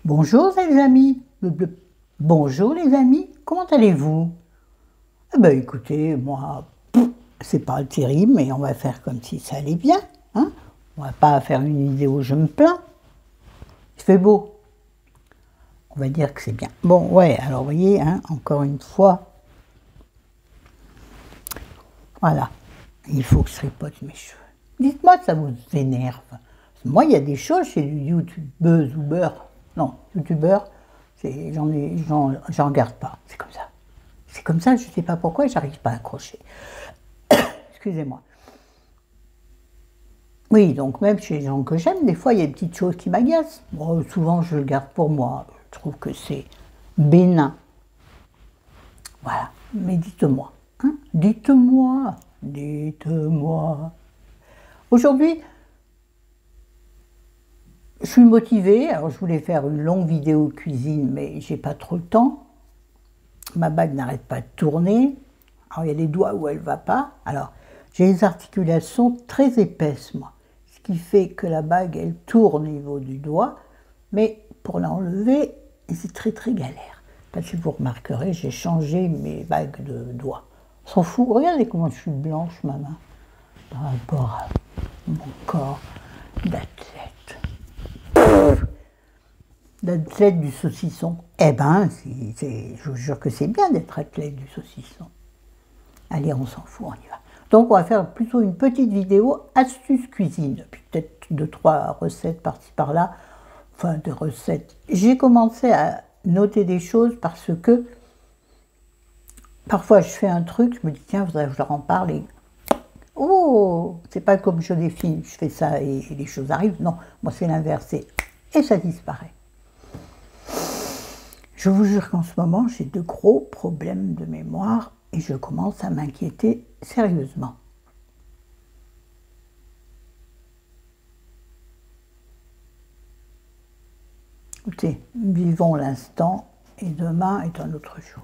Bonjour les amis, bonjour les amis, comment allez-vous? Eh ben écoutez, moi, c'est pas terrible, mais on va faire comme si ça allait bien, hein? On va pas faire une vidéo où je me plains. Il fait beau. On va dire que c'est bien. Bon, ouais, alors vous voyez, hein, encore une fois, voilà, il faut que je tripote mes cheveux. Dites-moi que ça vous énerve. Moi, il y a des choses chez les youtubeuses ou beurre. Non, youtubeur, j'en regarde pas. C'est comme ça. C'est comme ça, je ne sais pas pourquoi, j'arrive pas à accrocher. Excusez-moi. Oui, donc même chez les gens que j'aime, des fois, il y a des petites choses qui m'agacent. Bon, souvent, je le garde pour moi. Je trouve que c'est bénin. Voilà. Mais dites-moi. Hein, dites-moi. Dites-moi. Aujourd'hui, je suis motivée. Alors, je voulais faire une longue vidéo cuisine, mais j'ai pas trop le temps. Ma bague n'arrête pas de tourner. Alors, il y a les doigts où elle ne va pas. Alors, j'ai les articulations très épaisses, moi. Ce qui fait que la bague, elle tourne au niveau du doigt. Mais pour l'enlever, c'est très très galère. Parce que vous remarquerez, j'ai changé mes bagues de doigts. On s'en fout. Regardez comment je suis blanche, ma main, par rapport à mon corps d'athlète. D'athlète du saucisson. Eh ben, je vous jure que c'est bien d'être athlète du saucisson. Allez, on s'en fout, on y va. Donc, on va faire plutôt une petite vidéo astuce cuisine. Puis peut-être 2-3 recettes par-ci par-là. Enfin, des recettes. J'ai commencé à noter des choses parce que parfois je fais un truc, je me dis tiens, faudrait que je leur en parle et oh, c'est pas comme Joséphine, je fais ça et les choses arrivent. Non, moi c'est l'inverse et ça disparaît. Je vous jure qu'en ce moment, j'ai de gros problèmes de mémoire et je commence à m'inquiéter sérieusement. Écoutez, vivons l'instant et demain est un autre jour.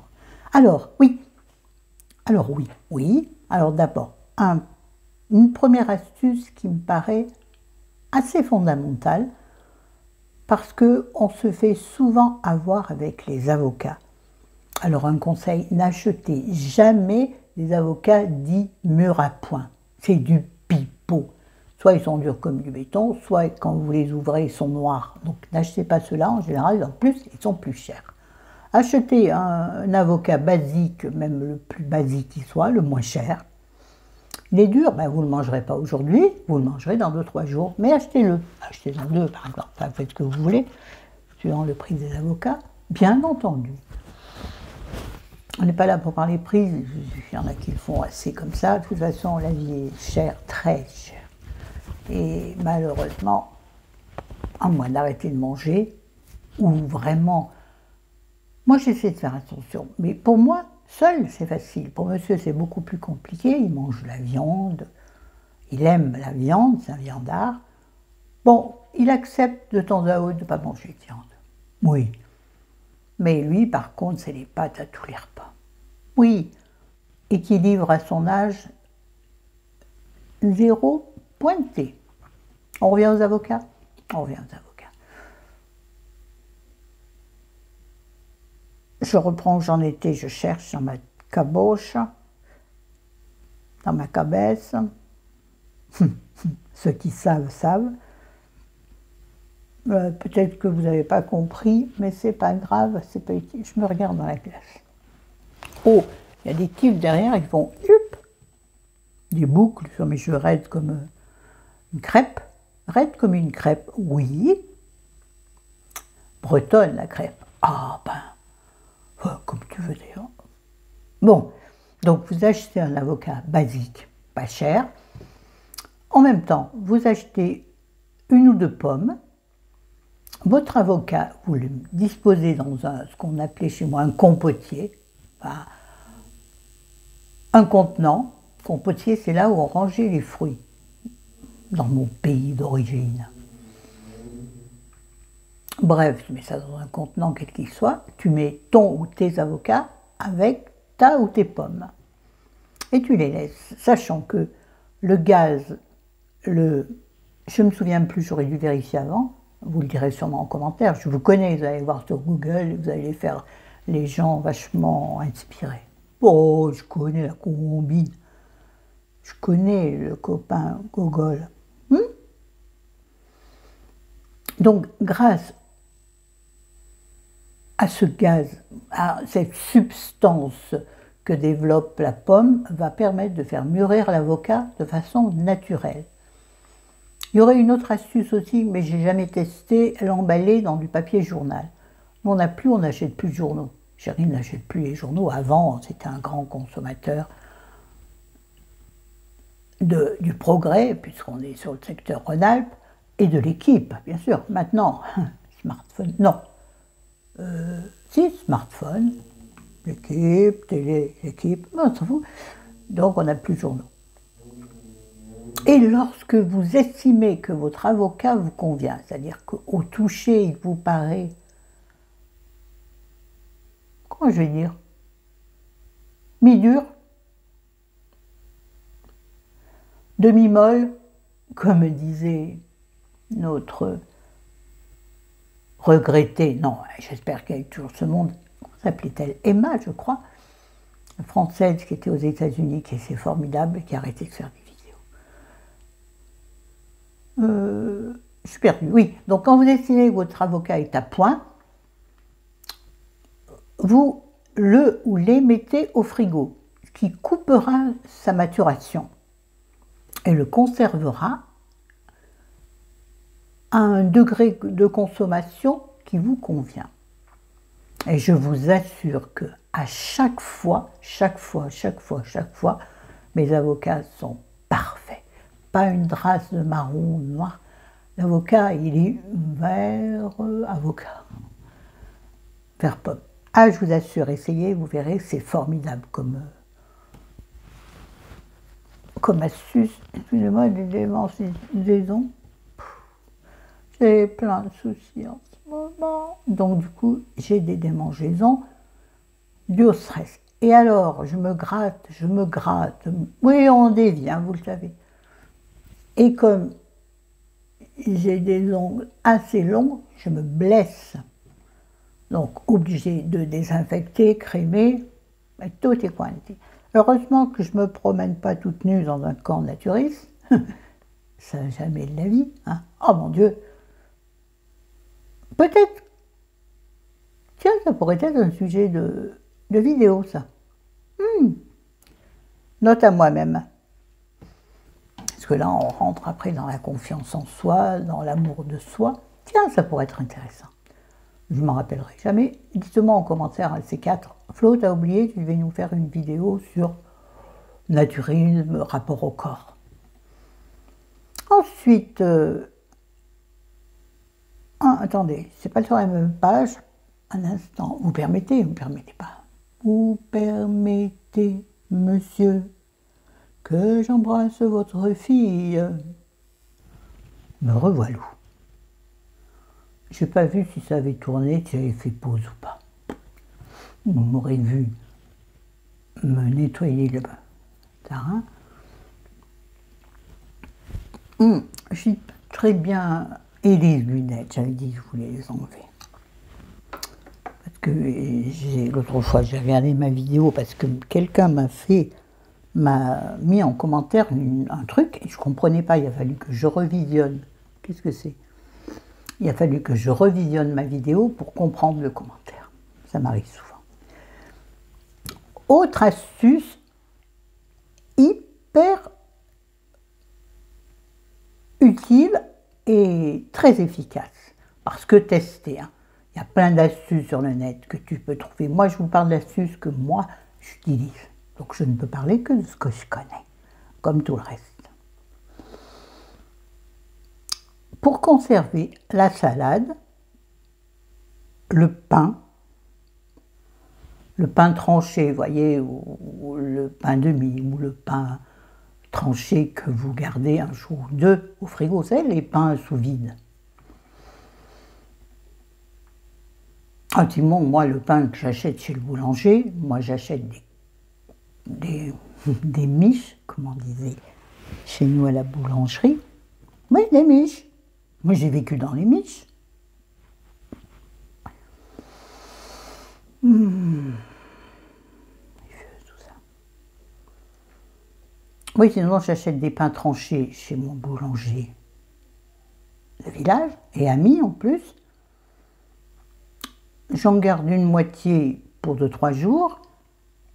Alors, oui. Alors d'abord, une première astuce qui me paraît assez fondamentale parce qu'on se fait souvent avoir avec les avocats. Alors un conseil, n'achetez jamais des avocats dits mûrs à point. C'est du pipeau. Soit ils sont durs comme du béton, soit quand vous les ouvrez, ils sont noirs. Donc n'achetez pas ceux-là, en général, en plus, ils sont plus chers. Achetez un avocat basique, même le plus basique qui soit, le moins cher. Il est dur, ben vous ne le mangerez pas aujourd'hui, vous le mangerez dans 2-3 jours, mais achetez-le. Achetez-en 2 par exemple, enfin, faites ce que vous voulez, suivant le prix des avocats, bien entendu. On n'est pas là pour parler prix, il y en a qui le font assez comme ça. De toute façon, la vie est chère, très chère. Et malheureusement, à moins d'arrêter de manger, ou vraiment... Moi, j'essaie de faire attention, mais pour moi, seul, c'est facile. Pour monsieur, c'est beaucoup plus compliqué. Il mange la viande, il aime la viande, c'est un viandard. Bon, il accepte de temps à autre de ne pas manger de viande. Oui. Mais lui, par contre, c'est les pâtes à tous les repas. Oui, équilibre à son âge, zéro pointé. On revient aux avocats? On revient aux avocats. Je reprends où j'en étais, je cherche dans ma caboche, dans ma cabesse. Ceux qui savent, savent. Peut-être que vous n'avez pas compris, mais c'est pas grave, c'est pas utile. Je me regarde dans la glace. Oh, il y a des types derrière, ils font des boucles sur mes cheveux raides comme une crêpe. Raide comme une crêpe, oui. Bretonne, la crêpe. Ah ben, comme tu veux dire. Bon, donc vous achetez un avocat basique, pas cher. En même temps, vous achetez 1 ou 2 pommes. Votre avocat, vous le disposez dans ce qu'on appelait chez moi un compotier. Enfin, un contenant. Compotier, c'est là où on rangeait les fruits, dans mon pays d'origine. Bref, tu mets ça dans un contenant quel qu'il soit, tu mets ton ou tes avocats avec ta ou tes pommes. Et tu les laisses, sachant que le gaz, je ne me souviens plus, j'aurais dû vérifier avant, Vous le direz sûrement en commentaire. Je vous connais, vous allez voir sur Google, vous allez faire les gens vachement inspirés. Oh, je connais la combine. Je connais le copain Gogol. Donc, grâce à ce gaz, à cette substance que développe la pomme, va permettre de faire mûrir l'avocat de façon naturelle. Il y aurait une autre astuce aussi, mais je n'ai jamais testé, l'emballer dans du papier journal. On n'achète plus de journaux. Chérie n'achète plus les journaux. Avant, c'était un grand consommateur du Progrès, puisqu'on est sur le secteur Rhône-Alpes, et de l'Équipe, bien sûr. Maintenant, smartphone, non. Si, smartphone, l'Équipe, télé, l'Équipe, on s'en fout. Donc on n'a plus de journaux. Et lorsque vous estimez que votre avocat vous convient, c'est-à-dire qu'au toucher, il vous paraît, comment je vais dire, mi-dur, demi-molle, comme disait notre regrettée, non, j'espère qu'elle est toujours ce monde, comment s'appelait-elle, Emma, je crois, une Française qui était aux États-Unis, qui est formidable, qui a arrêté de faire des vidéos. Je suis perdue, oui. Donc quand vous estimez que votre avocat est à point, vous le ou les mettez au frigo, ce qui coupera sa maturation et le conservera à un degré de consommation qui vous convient. Et je vous assure que à chaque fois, mes avocats sont parfaits. Pas une trace de marron ou noir. L'avocat, il est vert avocat. Vert pomme. Ah, je vous assure, essayez, vous verrez, c'est formidable comme astuce. Excusez-moi, des démangeaisons. J'ai plein de soucis en ce moment. Donc du coup, j'ai des démangeaisons dues au stress. Et alors, je me gratte. Oui, on dévie, hein, vous le savez. Et comme j'ai des ongles assez longs, je me blesse. Donc, obligé de désinfecter, crémer, tout est quanti. Heureusement que je ne me promène pas toute nue dans un camp naturiste. Ça, jamais de la vie. Hein. Oh mon Dieu! Peut-être, tiens, ça pourrait être un sujet de vidéo, ça. Note à moi-même. Parce que là, on rentre après dans la confiance en soi, dans l'amour de soi. Tiens, ça pourrait être intéressant. Je ne m'en rappellerai jamais. Dites-moi en commentaire ces 4. Flo, t'as oublié, tu devais nous faire une vidéo sur naturisme, rapport au corps. Ensuite, attendez, c'est pas sur la même page. Un instant, vous permettez pas. Vous permettez, monsieur, que j'embrasse votre fille. Me revoilà. Je n'ai pas vu si ça avait tourné, si j'avais fait pause ou pas. Vous m'aurez vu me nettoyer le terrain. Je suis très bien. Et les lunettes, j'avais dit que je voulais les enlever. Parce que l'autre fois, j'ai regardé ma vidéo parce que quelqu'un m'a mis en commentaire un truc et je ne comprenais pas. Il a fallu que je revisionne. Qu'est-ce que c'est? Il a fallu que je revisionne ma vidéo pour comprendre le commentaire. Ça m'arrive souvent. Autre astuce hyper utile et très efficace. Parce que tester, hein. Il y a plein d'astuces sur le net que tu peux trouver. Moi, je vous parle d'astuces que moi, j'utilise. Donc, je ne peux parler que de ce que je connais, comme tout le reste. Pour conserver la salade, le pain tranché, vous voyez, ou le pain de mie, ou le pain tranché que vous gardez un jour ou deux au frigo, vous savez, les pains sous vide. Ultimement, moi, le pain que j'achète chez le boulanger, moi, j'achète des miches, comme on disait chez nous à la boulangerie. Oui, des miches. Moi, j'ai vécu dans les miches. Mmh. Tout ça. Oui, sinon j'achète des pains tranchés chez mon boulanger de village, et ami en plus. J'en garde une moitié pour 2-3 jours,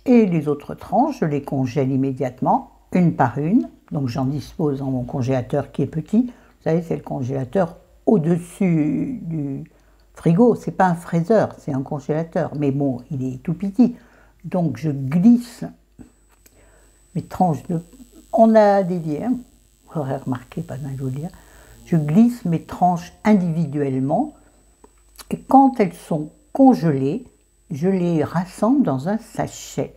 et les autres tranches, je les congèle immédiatement, une par une. Donc j'en dispose dans mon congélateur qui est petit. Vous savez, c'est le congélateur au-dessus du frigo. C'est pas un fraiseur, c'est un congélateur. Mais bon, il est tout petit. Donc je glisse mes tranches de... On a dédié, hein, vous aurez remarqué, pas mal de vous dire. Je glisse mes tranches individuellement. Et quand elles sont congelées, je les rassemble dans un sachet.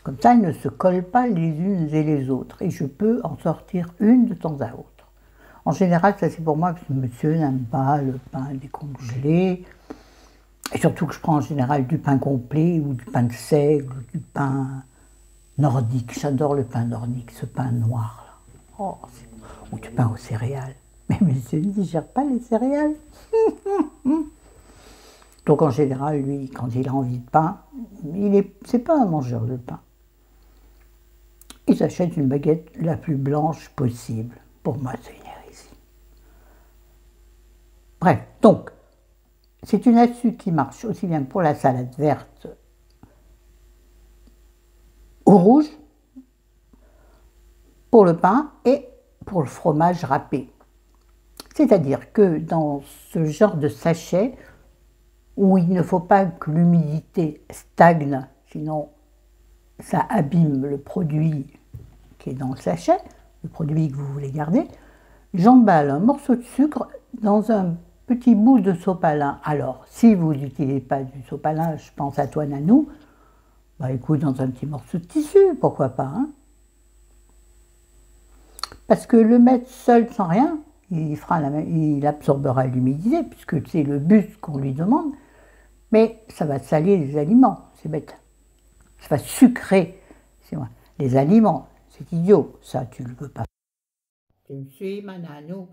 Comme ça, elles ne se collent pas les unes et les autres. Et je peux en sortir une de temps à autre. En général, ça c'est pour moi, parce que monsieur n'aime pas le pain décongelé. Et surtout que je prends en général du pain complet, ou du pain de seigle, ou du pain nordique. J'adore le pain nordique, ce pain noir là. Oh, ou du pain aux céréales. Mais monsieur ne digère pas les céréales. Donc en général, lui, quand il a envie de pain, c'est pas un mangeur de pain. Il s'achète une baguette la plus blanche possible. Pour moi, c'est une hérésie. Bref, donc, c'est une astuce qui marche aussi bien pour la salade verte au rouge, pour le pain et pour le fromage râpé. C'est-à-dire que dans ce genre de sachet, où il ne faut pas que l'humidité stagne, sinon ça abîme le produit qui est dans le sachet, le produit que vous voulez garder, j'emballe un morceau de sucre dans un petit bout de sopalin. Alors, si vous n'utilisez pas du sopalin, je pense à toi, Nanou, bah écoute, dans un petit morceau de tissu, pourquoi pas, hein? Parce que le mettre seul sans rien, il absorbera l'humidité, puisque c'est le but qu'on lui demande, mais ça va salir les aliments, c'est bête. Ça va sucrer les aliments, c'est idiot, ça tu ne le veux pas. Tu me suis, ma Nanou?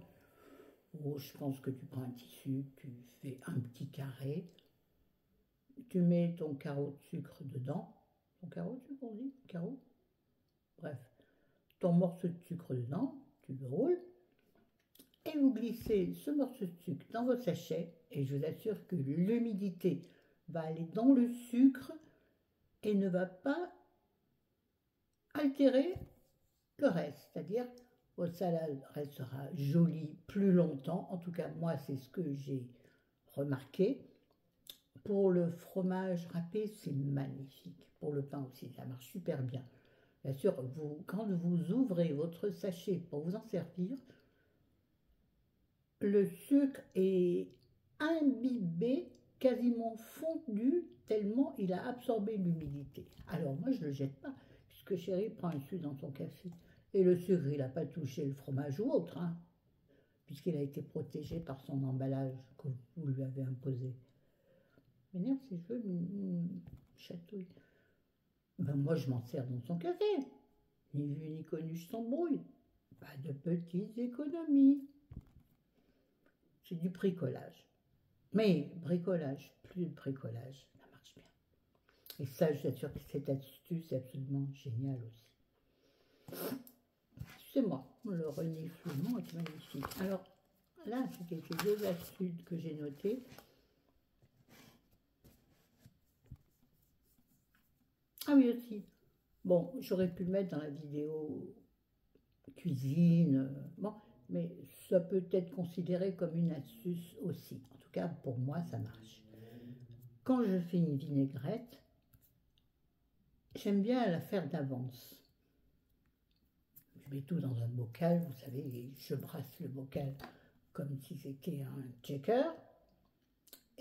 Oh, je pense que tu prends un tissu, tu fais un petit carré, tu mets ton carreau de sucre dedans. Ton carreau de sucre, on dit? Carreau? Bref. Ton morceau de sucre dedans, tu le roules, et vous glissez ce morceau de sucre dans votre sachet, et je vous assure que l'humidité va aller dans le sucre et ne va pas altérer le reste. C'est-à-dire, votre salade restera jolie plus longtemps. En tout cas, moi, c'est ce que j'ai remarqué. Pour le fromage râpé, c'est magnifique. Pour le pain aussi, ça marche super bien. Bien sûr, quand vous ouvrez votre sachet pour vous en servir, le sucre est imbibé, quasiment fondu, tellement il a absorbé l'humidité. Alors moi, je ne le jette pas, puisque chérie prend un sucre dans son café. Et le sucre, il n'a pas touché le fromage ou autre, hein, puisqu'il a été protégé par son emballage que vous lui avez imposé. M'énerve ses cheveux, chatouille. Ben moi, je m'en sers dans son café. Ni vu ni connu, je s'embrouille. Pas de petites économies. C'est du bricolage. Mais bricolage, plus de bricolage, ça marche bien. Et ça, je vous assure que cette astuce est absolument géniale aussi. C'est moi, le reniflement est magnifique. Alors là, c'était ces deux astuces que j'ai notées. Ah oui aussi. Bon, j'aurais pu le mettre dans la vidéo cuisine. Bon, mais ça peut être considéré comme une astuce aussi. En tout cas, pour moi, ça marche. Quand je fais une vinaigrette, j'aime bien la faire d'avance. Je mets tout dans un bocal, vous savez, je brasse le bocal comme si c'était un shaker.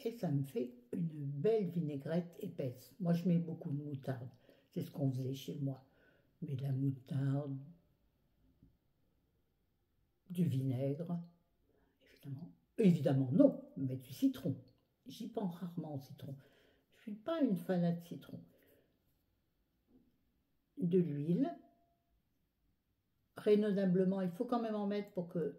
Et ça me fait une belle vinaigrette épaisse. Moi, je mets beaucoup de moutarde. C'est ce qu'on faisait chez moi. Mais de la moutarde, du vinaigre, évidemment. Évidemment, non, mais du citron. J'y pense rarement au citron. Je ne suis pas une fanat de citron. De l'huile. Raisonnablement, il faut quand même en mettre pour que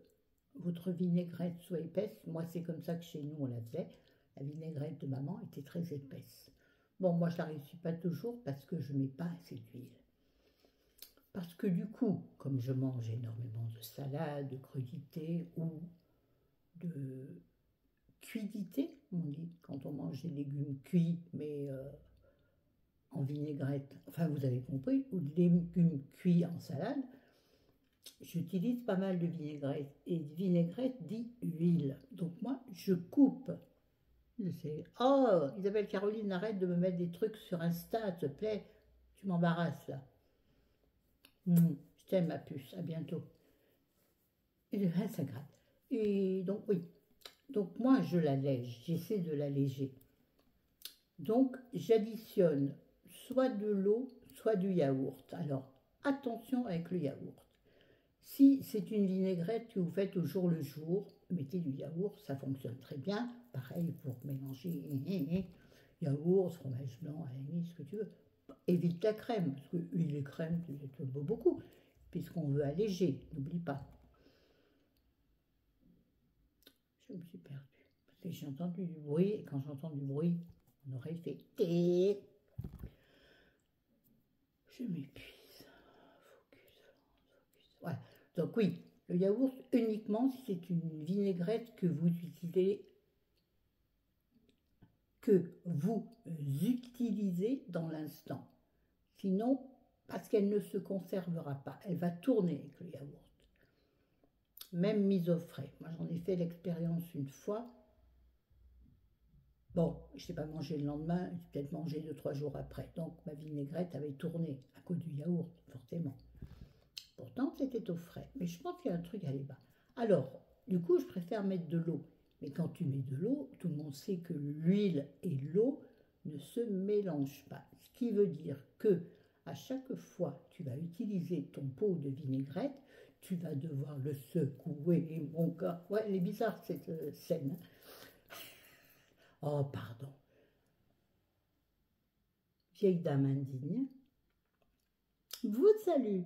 votre vinaigrette soit épaisse. Moi, c'est comme ça que chez nous, on la faisait. La vinaigrette de maman était très épaisse. Bon, moi, je la réussis pas toujours parce que je mets pas assez d'huile. Parce que du coup, comme je mange énormément de salade, de crudités ou de cuidité, on dit, quand on mange des légumes cuits, mais en vinaigrette, enfin vous avez compris, ou des légumes cuits en salade, j'utilise pas mal de vinaigrette. Et vinaigrette dit huile. Donc moi, je coupe. Je sais. Oh, Isabelle Caroline, arrête de me mettre des trucs sur Insta, s'il te plaît. Tu m'embarrasses là. Je t'aime ma puce, à bientôt. Et ça gratte. Et donc oui. Donc moi, je l'allège, j'essaie de l'alléger. Donc j'additionne soit de l'eau, soit du yaourt. Alors attention avec le yaourt. Si c'est une vinaigrette que vous faites au jour le jour, mettez du yaourt, ça fonctionne très bien. Pareil pour mélanger yaourt, fromage blanc, à la limite, ce que tu veux. Évite la crème, parce que huile et crème, tu bois beaucoup, puisqu'on veut alléger, n'oublie pas. Je me suis perdue, parce que j'ai entendu du bruit, et quand j'entends du bruit, on aurait fait et je m'épuise. Focus. Voilà. Donc oui, le yaourt uniquement si c'est une vinaigrette que vous utilisez dans l'instant. Sinon, parce qu'elle ne se conservera pas, elle va tourner avec le yaourt. Même mise au frais. Moi, j'en ai fait l'expérience une fois. Bon, je n'ai pas mangé le lendemain, j'ai peut-être mangé 2-3 jours après. Donc, ma vinaigrette avait tourné à cause du yaourt, forcément. Pourtant, c'était au frais. Mais je pense qu'il y a un truc à aller bas. Alors, du coup, je préfère mettre de l'eau. Mais quand tu mets de l'eau, tout le monde sait que l'huile et l'eau ne se mélangent pas. Ce qui veut dire que à chaque fois que tu vas utiliser ton pot de vinaigrette, tu vas devoir le secouer, mon gars. Ouais, elle est bizarre cette scène. Oh, pardon. Vieille dame indigne. Vous salue.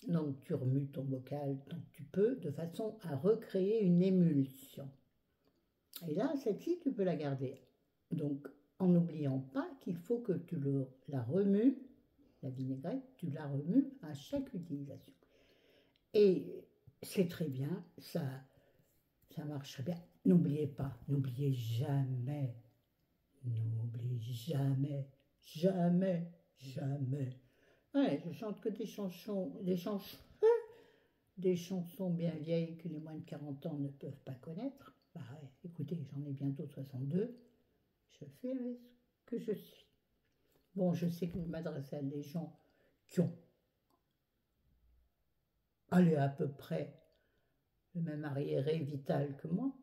Donc tu remues ton bocal tant que tu peux, de façon à recréer une émulsion. Et là, celle-ci, tu peux la garder. Donc, en n'oubliant pas qu'il faut que tu la remues, la vinaigrette, tu la remues à chaque utilisation. Et c'est très bien, ça marche très bien. N'oubliez pas, n'oubliez jamais, jamais. Ouais, je chante que des chansons bien vieilles que les moins de 40 ans ne peuvent pas connaître. Bah ouais, écoutez, j'en ai bientôt 62. Je fais avec ce que je suis. Bon, je sais que je m'adresse à des gens qui ont, allez, à peu près le même arriéré vital que moi.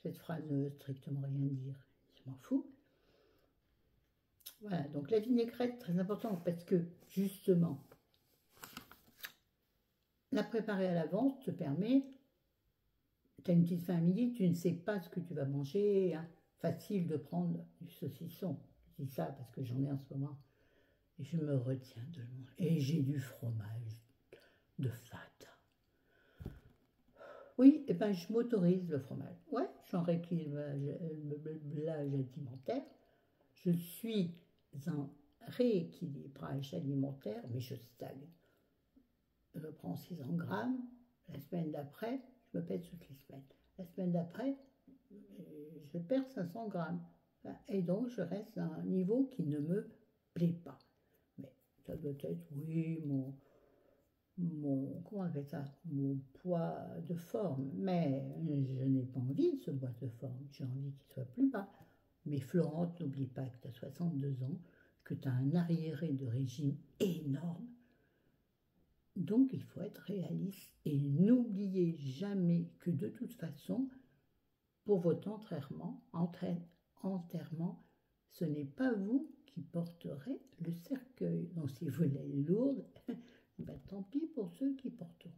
Cette phrase ne veut strictement rien dire. Je m'en fous. Voilà, donc la vinaigrette, très important, parce que, justement, la préparer à l'avance te permet, tu as une petite faim à midi, tu ne sais pas ce que tu vas manger, hein. Facile de prendre du saucisson. Je dis ça parce que j'en ai en ce moment. Et je me retiens de le manger. Et j'ai du fromage de fata. Oui, et ben je m'autorise le fromage. Ouais, je suis en rééquilibrage alimentaire. Je suis en rééquilibrage alimentaire, mais je stagne. Je prends 600 grammes. La semaine d'après, je me pèse toutes les semaines. La semaine d'après, je perds 500 grammes. Et donc, je reste à un niveau qui ne me plaît pas. Mais ça doit être, oui, comment on appelle ça, mon poids de forme. Mais je n'ai pas envie de ce poids de forme. J'ai envie qu'il soit plus bas. Mais Florence, n'oublie pas que tu as 62 ans, que tu as un arriéré de régime énorme. Donc, il faut être réaliste et n'oubliez jamais que de toute façon, pour votre enterrement, ce n'est pas vous qui porterez le cercueil. Donc, si vous l'avez lourde, ben, tant pis pour ceux qui porteront.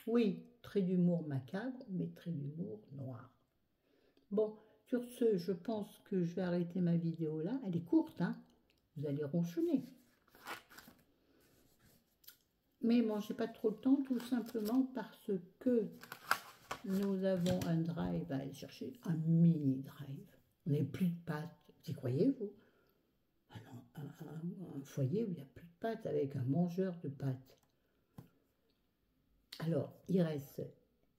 Oui, trait d'humour macabre, mais trait d'humour noir. Bon, sur ce, je pense que je vais arrêter ma vidéo là. Elle est courte, hein. Vous allez ronchonner. Mais mangez pas trop de temps, tout simplement parce que nous avons un drive à aller chercher, un mini drive. On n'est plus de pâtes, y croyez-vous? un foyer où il n'y a plus de pâtes, avec un mangeur de pâtes. Alors, il reste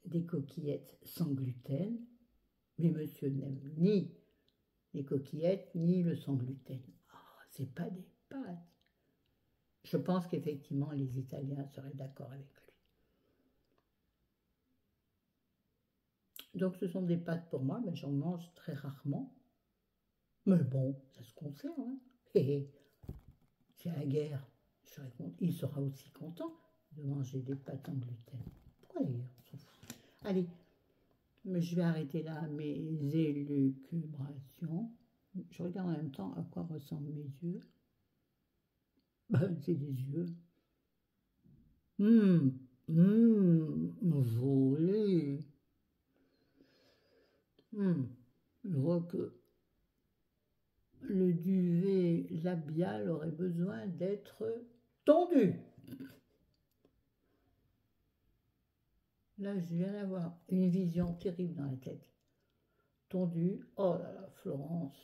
des coquillettes sans gluten, mais monsieur n'aime ni les coquillettes, ni le sans gluten. Ah, c'est pas des pâtes. Je pense qu'effectivement, les Italiens seraient d'accord avec lui. Donc, ce sont des pâtes pour moi, mais j'en mange très rarement. Mais bon, ça se conserve. Hein. C'est la guerre. Il sera aussi content de manger des pâtes en gluten. Pourquoi d'ailleurs? On s'en fout. Allez, mais je vais arrêter là mes élucubrations. Je regarde en même temps à quoi ressemblent mes yeux. C'est des yeux. Joli. Je vois que le duvet labial aurait besoin d'être tendu. Là, je viens d'avoir une vision terrible dans la tête. Tendu. Oh là là, Florence.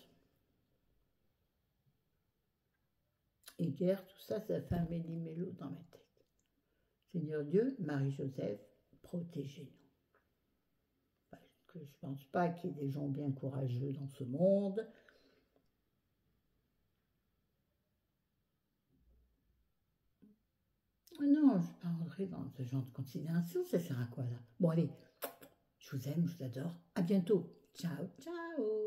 Et guerre, tout ça, ça fait un méli-mélo dans ma tête. Seigneur Dieu, Marie-Joseph, protégez-nous. Parce que je ne pense pas qu'il y ait des gens bien courageux dans ce monde. Non, je ne vais pas rentrer dans ce genre de considération, ça sert à quoi là? Bon allez, je vous aime, je vous adore, à bientôt, ciao, ciao.